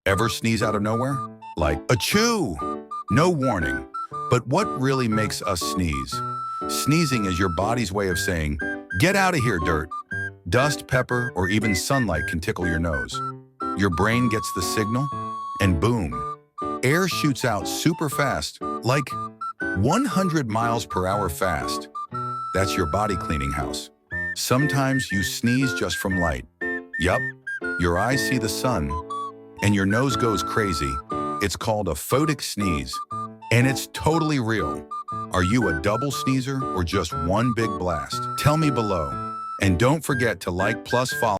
Ever sneeze out of nowhere? Like, ACHOO! No warning. But what really makes us sneeze? Sneezing is your body's way of saying, get out of here, dirt. Dust, pepper, or even sunlight can tickle your nose. Your brain gets the signal, and boom, air shoots out super fast, like 100 miles per hour fast. That's your body cleaning house. Sometimes you sneeze just from light. Yup, your eyes see the sun, and your nose goes crazy. It's called a photic sneeze, and it's totally real. Are you a double sneezer or just one big blast? Tell me below. And don't forget to like plus follow.